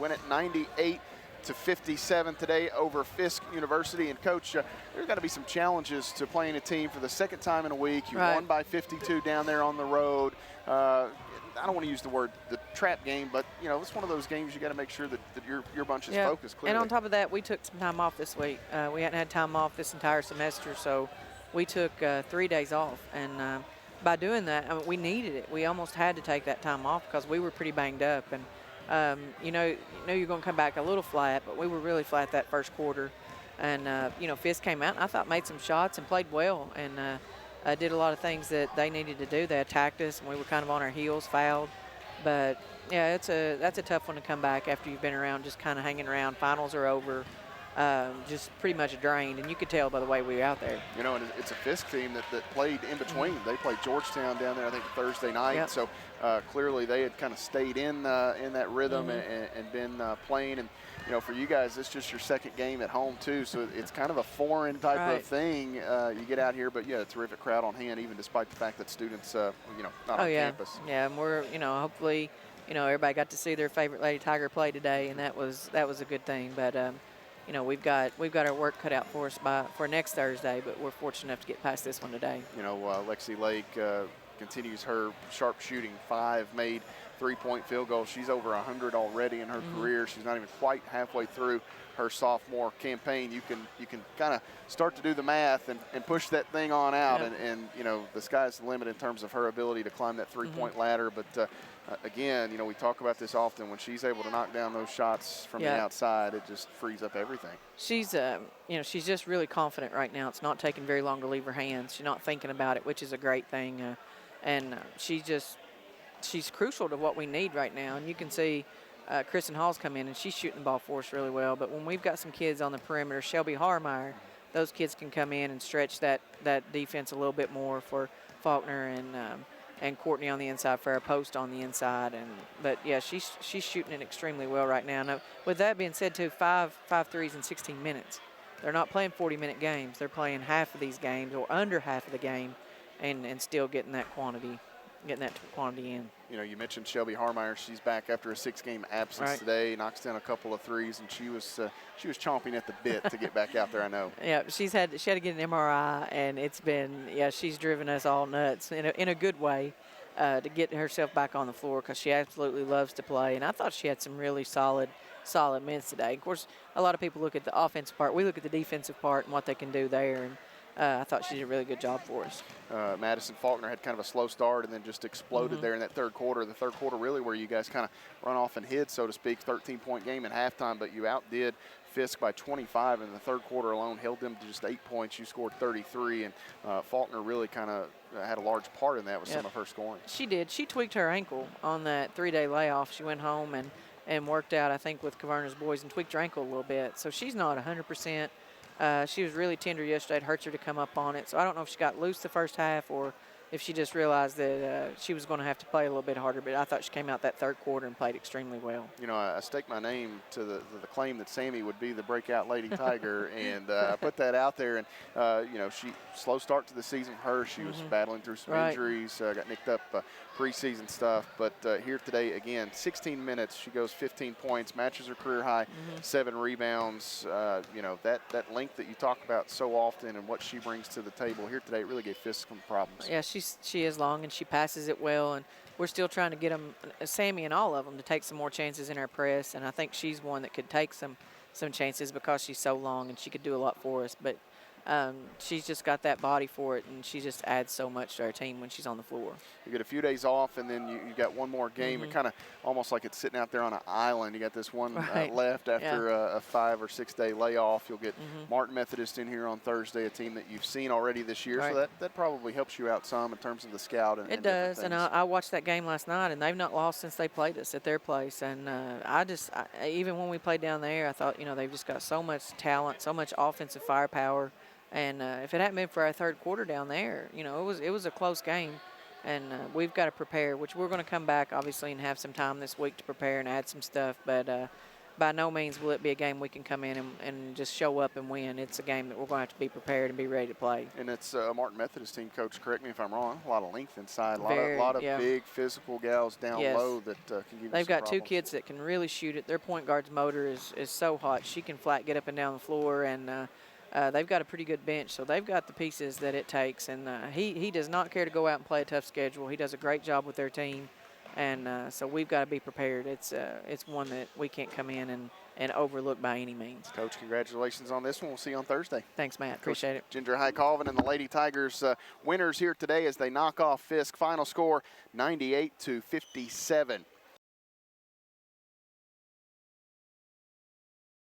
Win at 98-57 today over Fisk University. And Coach, there's got to be some challenges to playing a team for the second time in a week. You won by 52 down there on the road. I don't want to use the word the trap game, but it's one of those games you got to make sure that your bunch is focused clearly. And on top of that, we took some time off this week. We hadn't had time off this entire semester, so we took 3 days off. And by doing that, we needed it. We almost had to take that time off because we were pretty banged up. And you know you're going to come back a little flat, but we were really flat that first quarter. And Fisk came out and I thought made some shots and played well, and did a lot of things that they needed to do. They attacked us and we were kind of on our heels, fouled. But yeah, that's a tough one to come back after you've been around, just kind of hanging around. Finals are over. Just pretty much drained, and you could tell by the way we were out there. And it's a Fisk team that played in between. They played Georgetown down there, I think, Thursday night. Yep. So clearly they had kind of stayed in that rhythm and been playing. And for you guys, it's just your second game at home too, so it's kind of a foreign type of thing. You get out here, but a terrific crowd on hand, even despite the fact that students, not on campus. Yeah, and we're hopefully everybody got to see their favorite Lady Tiger play today, and that was a good thing. But we've got our work cut out for us for next Thursday, but we're fortunate enough to get past this one today. Lexi Lake continues her sharp shooting. 5 made three-point field goals. She's over 100 already in her career. She's not even quite halfway through her sophomore campaign. You can kind of start to do the math and push that thing on out, and the sky's the limit in terms of her ability to climb that three-point ladder. But again, we talk about this often. When she's able to knock down those shots from the outside, it just frees up everything. She's she's just really confident right now. It's not taking very long to leave her hands. She's not thinking about it, which is a great thing. And she's crucial to what we need right now. And you can see Kristen Hall's come in, and she's shooting the ball for us really well. But when we've got some kids on the perimeter, Shelby Harmeyer, those kids can come in and stretch that defense a little bit more for Faulkner and Courtney on the inside, for our post on the inside. But she's shooting it extremely well right now. Now, with that being said, too, five threes in 16 minutes. They're not playing 40-minute games. They're playing half of these games or under half of the game, and still getting that quantity in. You mentioned Shelby Harmeyer. She's back after a 6-game absence today. Knocks down a couple of threes, and she was chomping at the bit to get back out there. I know. Yeah, she had to get an MRI, and it's been she's driven us all nuts in a good way to get herself back on the floor, because she absolutely loves to play. And I thought she had some really solid minutes today. Of course, a lot of people look at the offensive part. We look at the defensive part and what they can do there. And I thought she did a really good job for us. Madison Faulkner had kind of a slow start and then just exploded there in that third quarter. The third quarter really where you guys kind of run off and hid, so to speak. 13-point game at halftime, but you outdid Fisk by 25 in the third quarter alone, held them to just 8 points. You scored 33, and Faulkner really kind of had a large part in that with some of her scoring. She did. She tweaked her ankle on that 3-day layoff. She went home and worked out, I think, with Caverna's boys and tweaked her ankle a little bit. So she's not 100%. She was really tender yesterday. It hurts her to come up on it. So I don't know if she got loose the first half or if she just realized that she was going to have to play a little bit harder. But I thought she came out that third quarter and played extremely well. I staked my name to the claim that Sammy would be the breakout Lady Tiger, and I put that out there. And, she slow start to the season for her. She was battling through some injuries, got nicked up preseason stuff. But here today, again, 16 minutes. She goes 15 points, matches her career high, 7 rebounds. That length that you talk about so often and what she brings to the table here today, it really gave Fisk some problems. Yeah, she is long, and she passes it well. And we're still trying to get them, Sammy and all of them, to take some more chances in her press. And I think she's one that could take some chances because she's so long and she could do a lot for us. But she's just got that body for it, and she just adds so much to our team when she's on the floor. You get a few days off, and then you got one more game. It kind of almost like it's sitting out there on an island. You got this one left after a 5 or 6 day layoff. You'll get Martin Methodist in here on Thursday, a team that you've seen already this year. So that probably helps you out some in terms of the scout. It does, and I watched that game last night, and they've not lost since they played us at their place. And even when we played down there, I thought, they've just got so much talent, so much offensive firepower. And if it hadn't been for our third quarter down there, it was a close game. And we've got to prepare, which we're going to come back, obviously, and have some time this week to prepare and add some stuff. But by no means will it be a game we can come in and just show up and win. It's a game that we're going to have to be prepared and be ready to play. And it's a Martin Methodist team, Coach, correct me if I'm wrong, a lot of length inside, a Very, lot of yeah. big physical gals down Yes. low that can give you They've some got two problems. kids that can really shoot it. Their point guard's motor is so hot. She can flat get up and down the floor, and they've got a pretty good bench, so they've got the pieces that it takes. And he does not care to go out and play a tough schedule. He does a great job with their team, and so we've got to be prepared. It's one that we can't come in and overlook by any means. Coach, congratulations on this one. We'll see you on Thursday. Thanks, Matt. Appreciate it. Ginger High Colvin and the Lady Tigers winners here today as they knock off Fisk. Final score 98-57.